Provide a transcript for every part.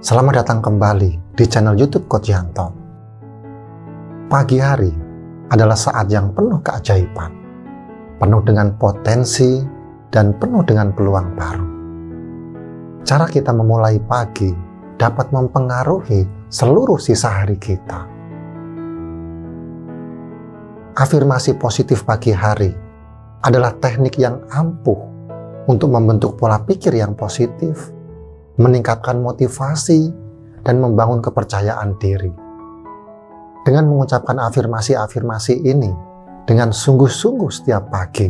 Selamat datang kembali di channel YouTube Coach Yanto. Pagi hari adalah saat yang penuh keajaiban, penuh dengan potensi dan penuh dengan peluang baru. Cara kita memulai pagi dapat mempengaruhi seluruh sisa hari kita. Afirmasi positif pagi hari adalah teknik yang ampuh untuk membentuk pola pikir yang positif, meningkatkan motivasi, dan membangun kepercayaan diri. Dengan mengucapkan afirmasi-afirmasi ini dengan sungguh-sungguh setiap pagi,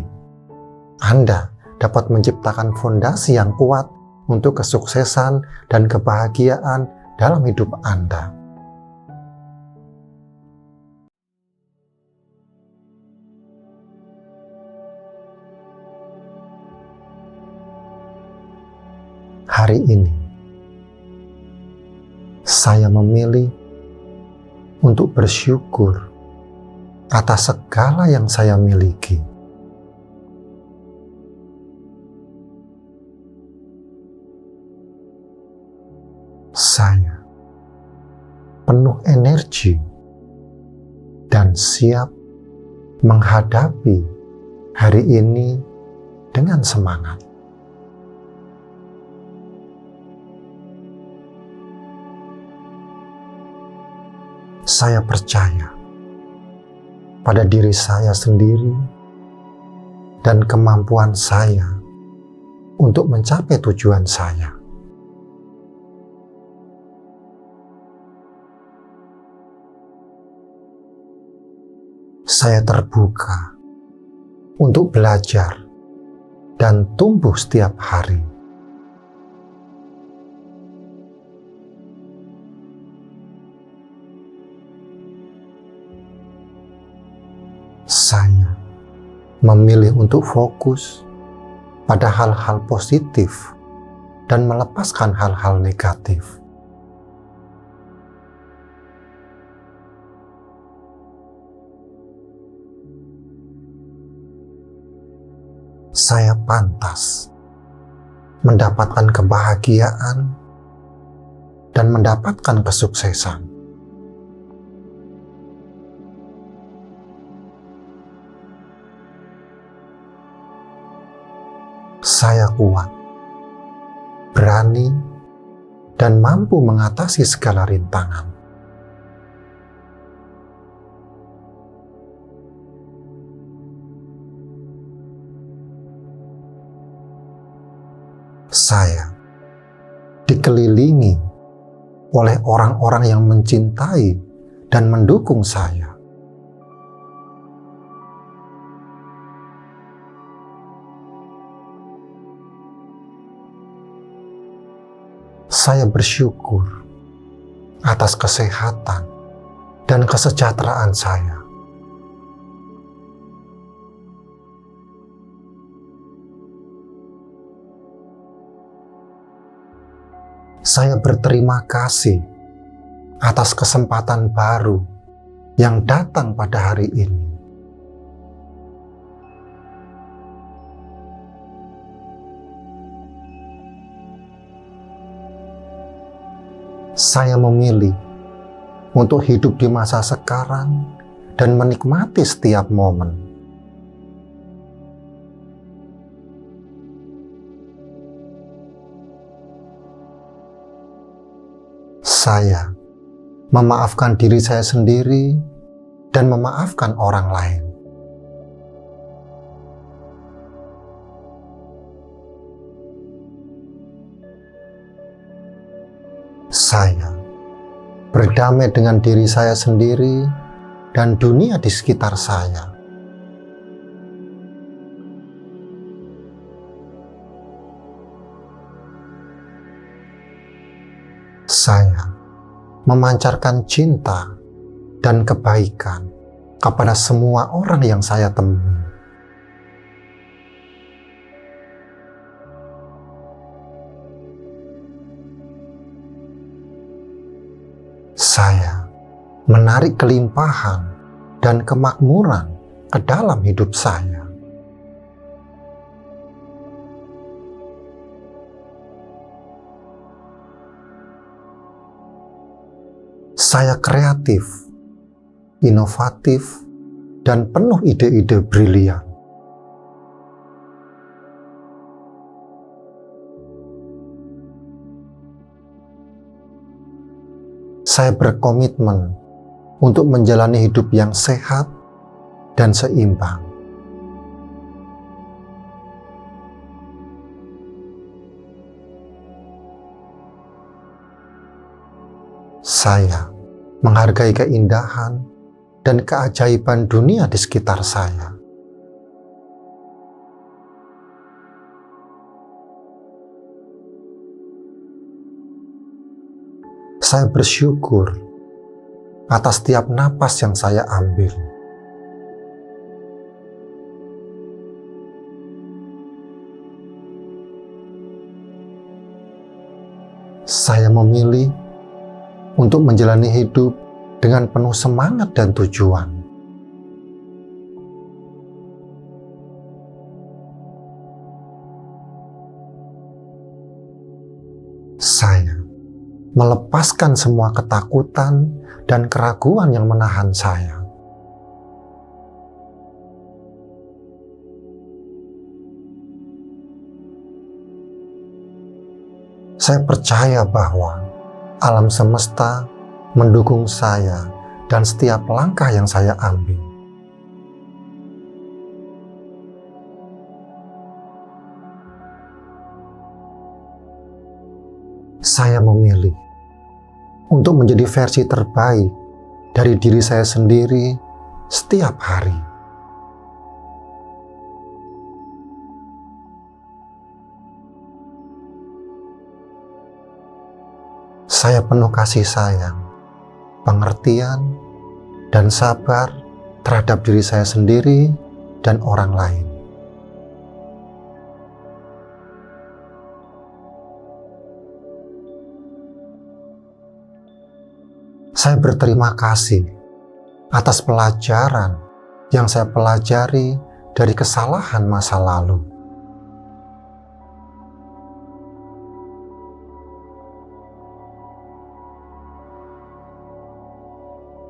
Anda dapat menciptakan fondasi yang kuat untuk kesuksesan dan kebahagiaan dalam hidup Anda. Hari ini, saya memilih untuk bersyukur atas segala yang saya miliki. Saya penuh energi dan siap menghadapi hari ini dengan semangat. Saya percaya pada diri saya sendiri dan kemampuan saya untuk mencapai tujuan saya. Saya terbuka untuk belajar dan tumbuh setiap hari. Saya memilih untuk fokus pada hal-hal positif dan melepaskan hal-hal negatif. Saya pantas mendapatkan kebahagiaan dan mendapatkan kesuksesan. Saya kuat, berani, dan mampu mengatasi segala rintangan. Saya dikelilingi oleh orang-orang yang mencintai dan mendukung saya. Saya bersyukur atas kesehatan dan kesejahteraan saya. Saya berterima kasih atas kesempatan baru yang datang pada hari ini. Saya memilih untuk hidup di masa sekarang dan menikmati setiap momen. Saya memaafkan diri saya sendiri dan memaafkan orang lain. Saya berdamai dengan diri saya sendiri dan dunia di sekitar saya. Saya memancarkan cinta dan kebaikan kepada semua orang yang saya temui. Saya menarik kelimpahan dan kemakmuran ke dalam hidup saya. Saya kreatif, inovatif, dan penuh ide-ide brilian. Saya berkomitmen untuk menjalani hidup yang sehat dan seimbang. Saya menghargai keindahan dan keajaiban dunia di sekitar saya. Saya bersyukur atas setiap napas yang saya ambil. Saya memilih untuk menjalani hidup dengan penuh semangat dan tujuan. Saya melepaskan semua ketakutan dan keraguan yang menahan saya. Saya percaya bahwa alam semesta mendukung saya dan setiap langkah yang saya ambil. Saya memilih untuk menjadi versi terbaik dari diri saya sendiri setiap hari. Saya penuh kasih sayang, pengertian, dan sabar terhadap diri saya sendiri dan orang lain. Saya berterima kasih atas pelajaran yang saya pelajari dari kesalahan masa lalu.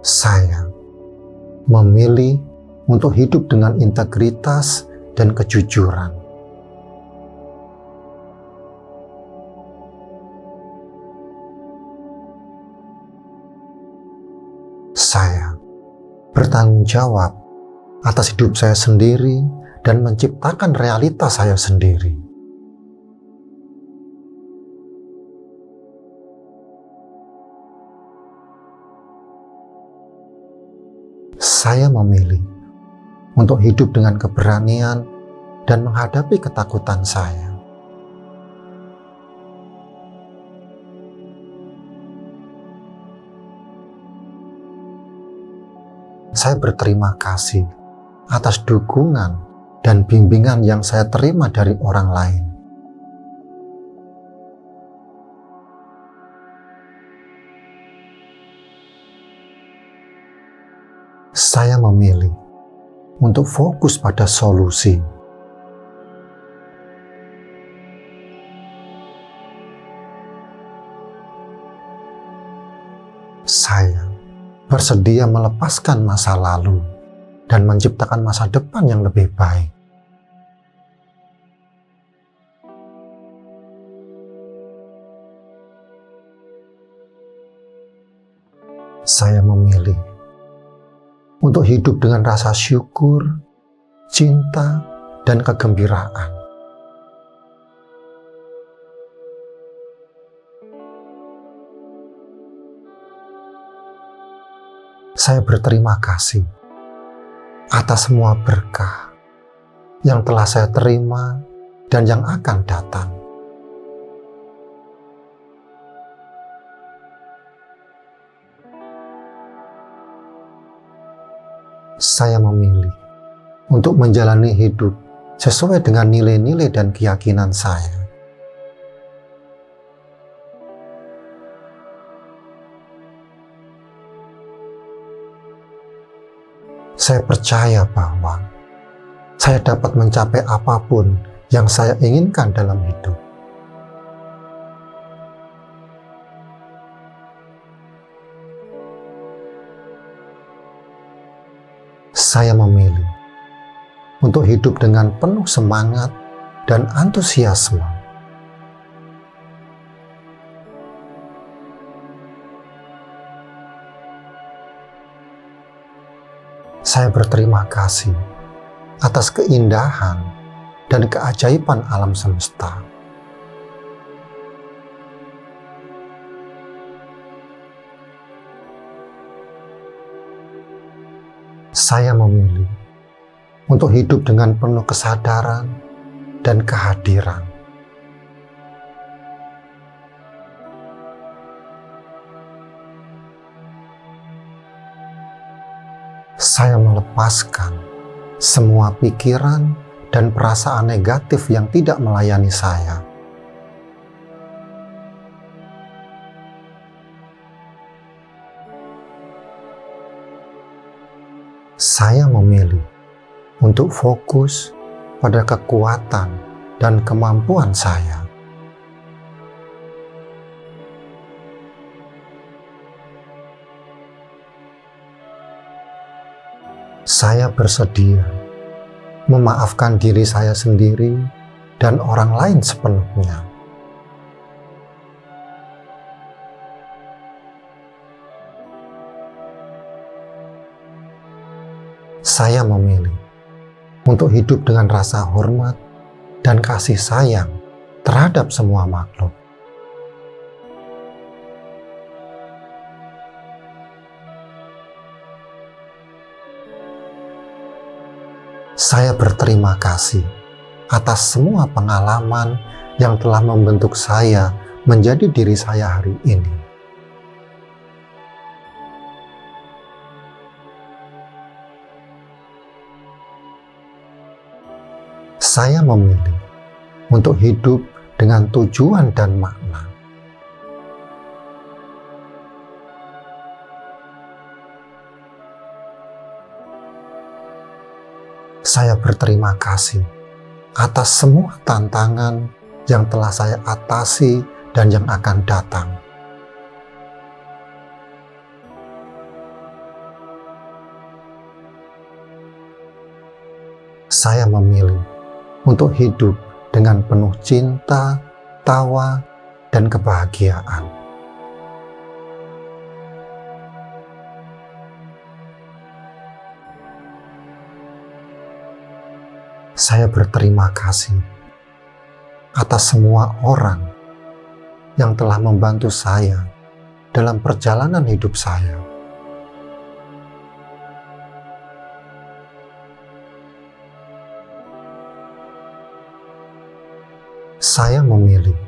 Saya memilih untuk hidup dengan integritas dan kejujuran. Saya bertanggung jawab atas hidup saya sendiri dan menciptakan realitas saya sendiri. Saya memilih untuk hidup dengan keberanian dan menghadapi ketakutan saya. Saya berterima kasih atas dukungan dan bimbingan yang saya terima dari orang lain. Saya memilih untuk fokus pada solusi. Saya bersedia melepaskan masa lalu dan menciptakan masa depan yang lebih baik. Saya memilih untuk hidup dengan rasa syukur, cinta, dan kegembiraan. Saya berterima kasih atas semua berkah yang telah saya terima dan yang akan datang. Saya memilih untuk menjalani hidup sesuai dengan nilai-nilai dan keyakinan saya. Saya percaya bahwa saya dapat mencapai apapun yang saya inginkan dalam hidup. Saya memilih untuk hidup dengan penuh semangat dan antusiasme. Saya berterima kasih atas keindahan dan keajaiban alam semesta. Saya memilih untuk hidup dengan penuh kesadaran dan kehadiran. Saya melepaskan semua pikiran dan perasaan negatif yang tidak melayani saya. Saya memilih untuk fokus pada kekuatan dan kemampuan saya. Saya bersedia memaafkan diri saya sendiri dan orang lain sepenuhnya. Saya memilih untuk hidup dengan rasa hormat dan kasih sayang terhadap semua makhluk. Saya berterima kasih atas semua pengalaman yang telah membentuk saya menjadi diri saya hari ini. Saya memilih untuk hidup dengan tujuan dan makna. Saya berterima kasih atas semua tantangan yang telah saya atasi dan yang akan datang. Saya memilih untuk hidup dengan penuh cinta, tawa, dan kebahagiaan. Saya berterima kasih atas semua orang yang telah membantu saya dalam perjalanan hidup saya. Saya memilih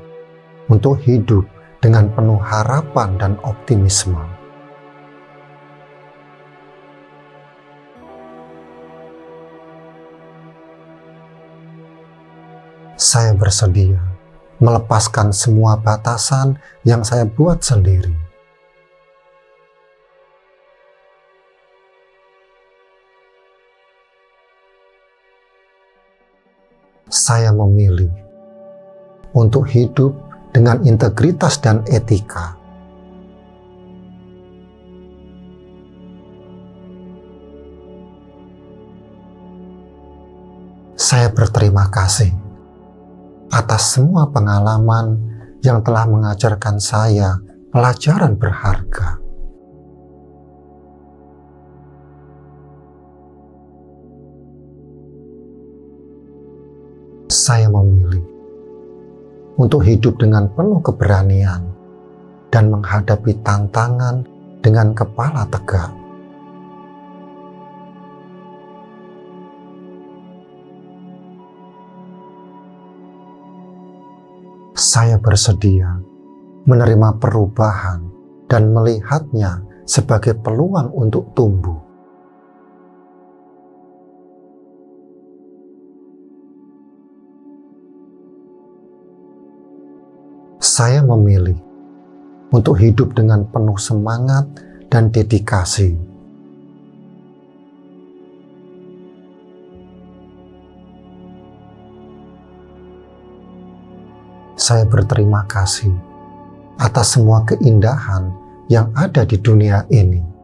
untuk hidup dengan penuh harapan dan optimisme. Saya bersedia melepaskan semua batasan yang saya buat sendiri. Saya memilih untuk hidup dengan integritas dan etika. Saya berterima kasih atas semua pengalaman yang telah mengajarkan saya pelajaran berharga. Saya memilih untuk hidup dengan penuh keberanian dan menghadapi tantangan dengan kepala tegak. Saya bersedia menerima perubahan dan melihatnya sebagai peluang untuk tumbuh. Saya memilih untuk hidup dengan penuh semangat dan dedikasi. Saya berterima kasih atas semua keindahan yang ada di dunia ini.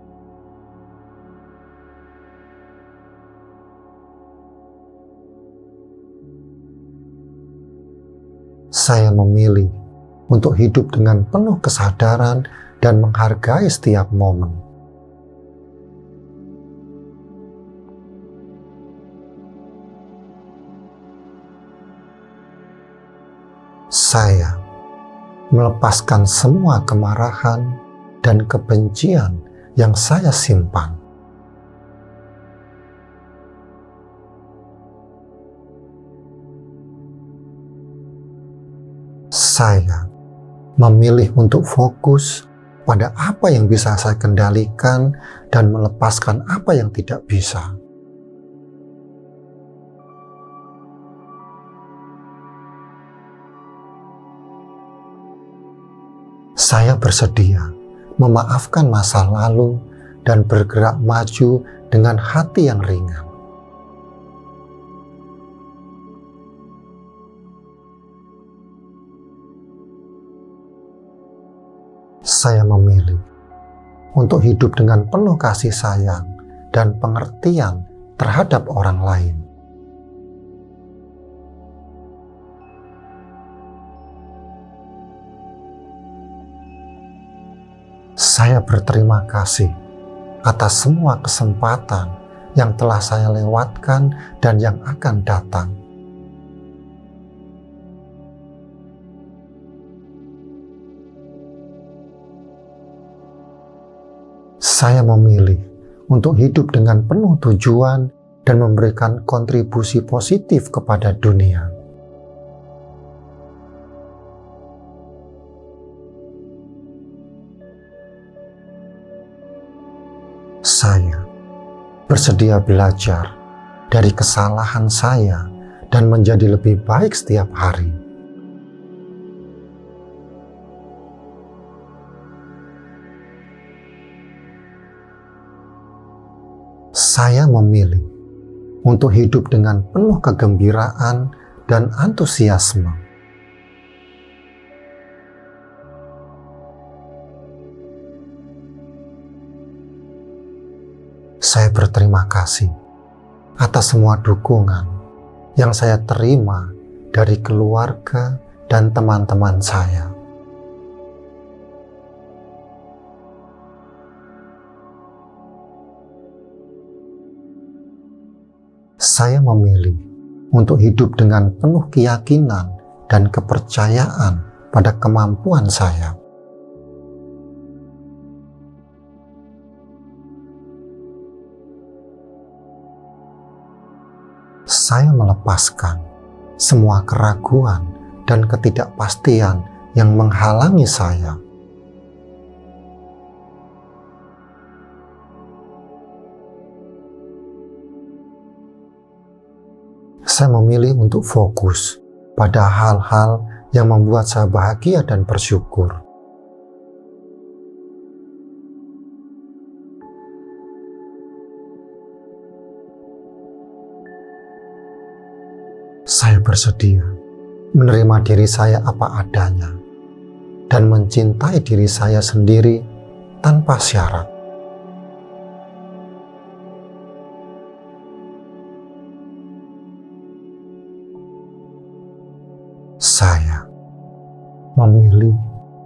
Saya memilih untuk hidup dengan penuh kesadaran dan menghargai setiap momen. Saya melepaskan semua kemarahan dan kebencian yang saya simpan. Saya memilih untuk fokus pada apa yang bisa saya kendalikan dan melepaskan apa yang tidak bisa. Saya bersedia memaafkan masa lalu dan bergerak maju dengan hati yang ringan. Saya memilih untuk hidup dengan penuh kasih sayang dan pengertian terhadap orang lain. Saya berterima kasih atas semua kesempatan yang telah saya lewatkan dan yang akan datang. Saya memilih untuk hidup dengan penuh tujuan dan memberikan kontribusi positif kepada dunia. Saya bersedia belajar dari kesalahan saya dan menjadi lebih baik setiap hari. Saya memilih untuk hidup dengan penuh kegembiraan dan antusiasme. Saya berterima kasih atas semua dukungan yang saya terima dari keluarga dan teman-teman saya. Saya memilih untuk hidup dengan penuh keyakinan dan kepercayaan pada kemampuan saya. Saya melepaskan semua keraguan dan ketidakpastian yang menghalangi saya. Saya memilih untuk fokus pada hal-hal yang membuat saya bahagia dan bersyukur. Saya bersedia menerima diri saya apa adanya dan mencintai diri saya sendiri tanpa syarat. Saya memilih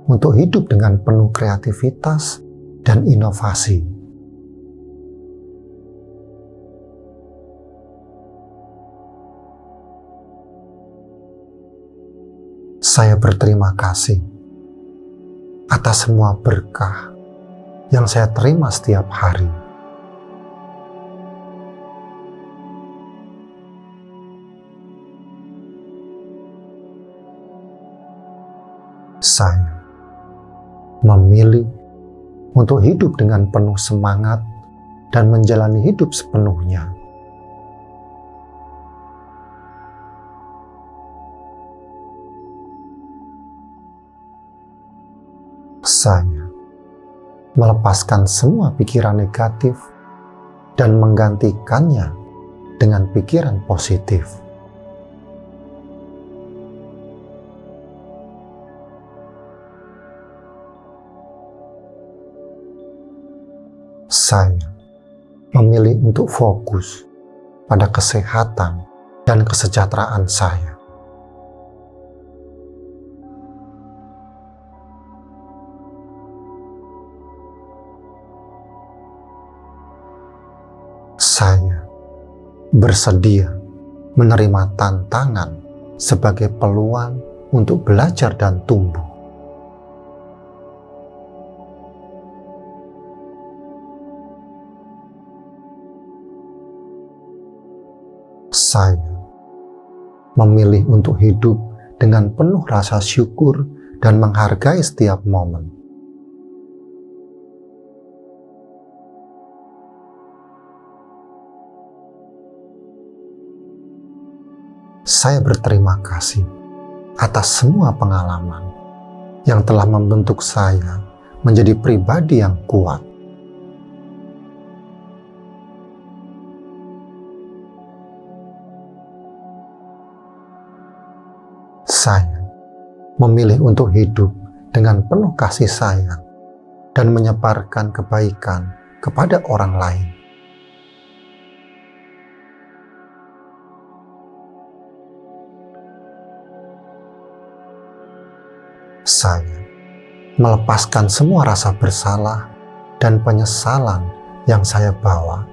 untuk hidup dengan penuh kreativitas dan inovasi. Saya berterima kasih atas semua berkah yang saya terima setiap hari. Saya memilih untuk hidup dengan penuh semangat dan menjalani hidup sepenuhnya. Saya melepaskan semua pikiran negatif dan menggantikannya dengan pikiran positif. Saya memilih untuk fokus pada kesehatan dan kesejahteraan saya. Saya bersedia menerima tantangan sebagai peluang untuk belajar dan tumbuh. Saya memilih untuk hidup dengan penuh rasa syukur dan menghargai setiap momen. Saya berterima kasih atas semua pengalaman yang telah membentuk saya menjadi pribadi yang kuat. Saya memilih untuk hidup dengan penuh kasih sayang dan menyebarkan kebaikan kepada orang lain. Saya melepaskan semua rasa bersalah dan penyesalan yang saya bawa.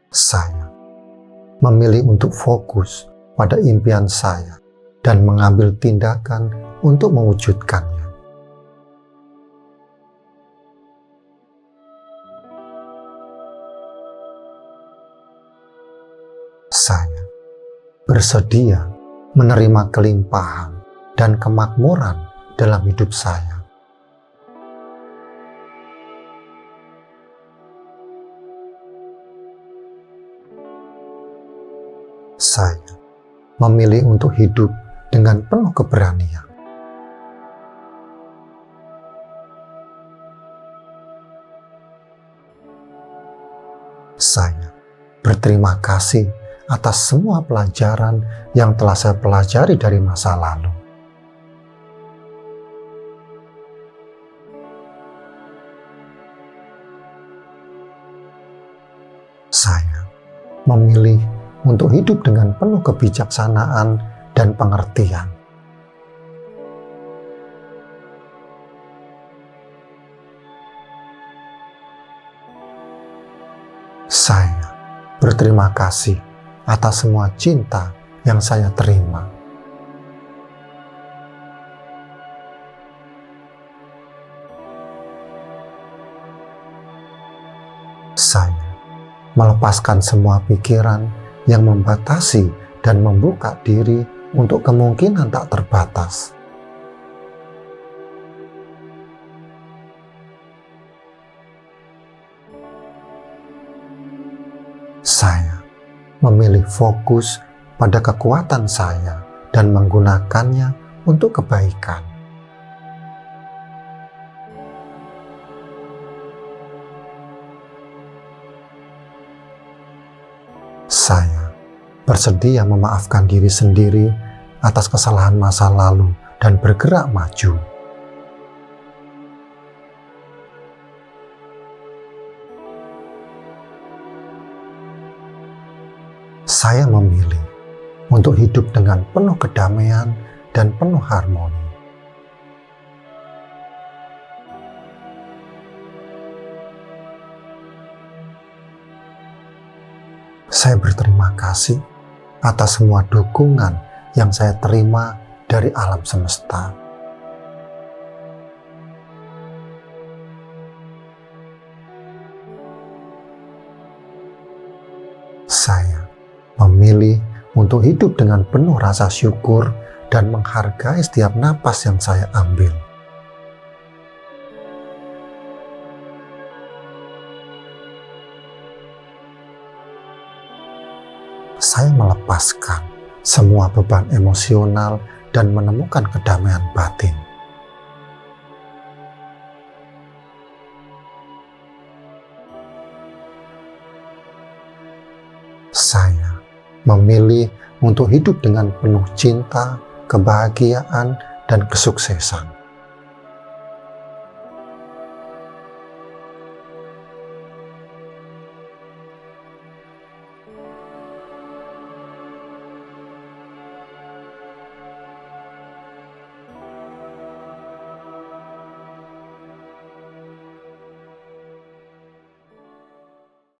Saya memilih untuk fokus pada impian saya dan mengambil tindakan untuk mewujudkannya. Saya bersedia menerima kelimpahan dan kemakmuran dalam hidup saya. Saya memilih untuk hidup dengan penuh keberanian. Saya berterima kasih atas semua pelajaran yang telah saya pelajari dari masa lalu. Saya memilih untuk hidup dengan penuh kebijaksanaan dan pengertian. Saya berterima kasih atas semua cinta yang saya terima. Saya melepaskan semua pikiran yang membatasi dan membuka diri untuk kemungkinan tak terbatas. Saya memilih fokus pada kekuatan saya dan menggunakannya untuk kebaikan. Saya bersedia memaafkan diri sendiri atas kesalahan masa lalu dan bergerak maju. Saya memilih untuk hidup dengan penuh kedamaian dan penuh harmoni. Saya berterima kasih atas semua dukungan yang saya terima dari alam semesta. Saya memilih untuk hidup dengan penuh rasa syukur dan menghargai setiap napas yang saya ambil. Saya melepaskan semua beban emosional dan menemukan kedamaian batin. Saya memilih untuk hidup dengan penuh cinta, kebahagiaan, dan kesuksesan.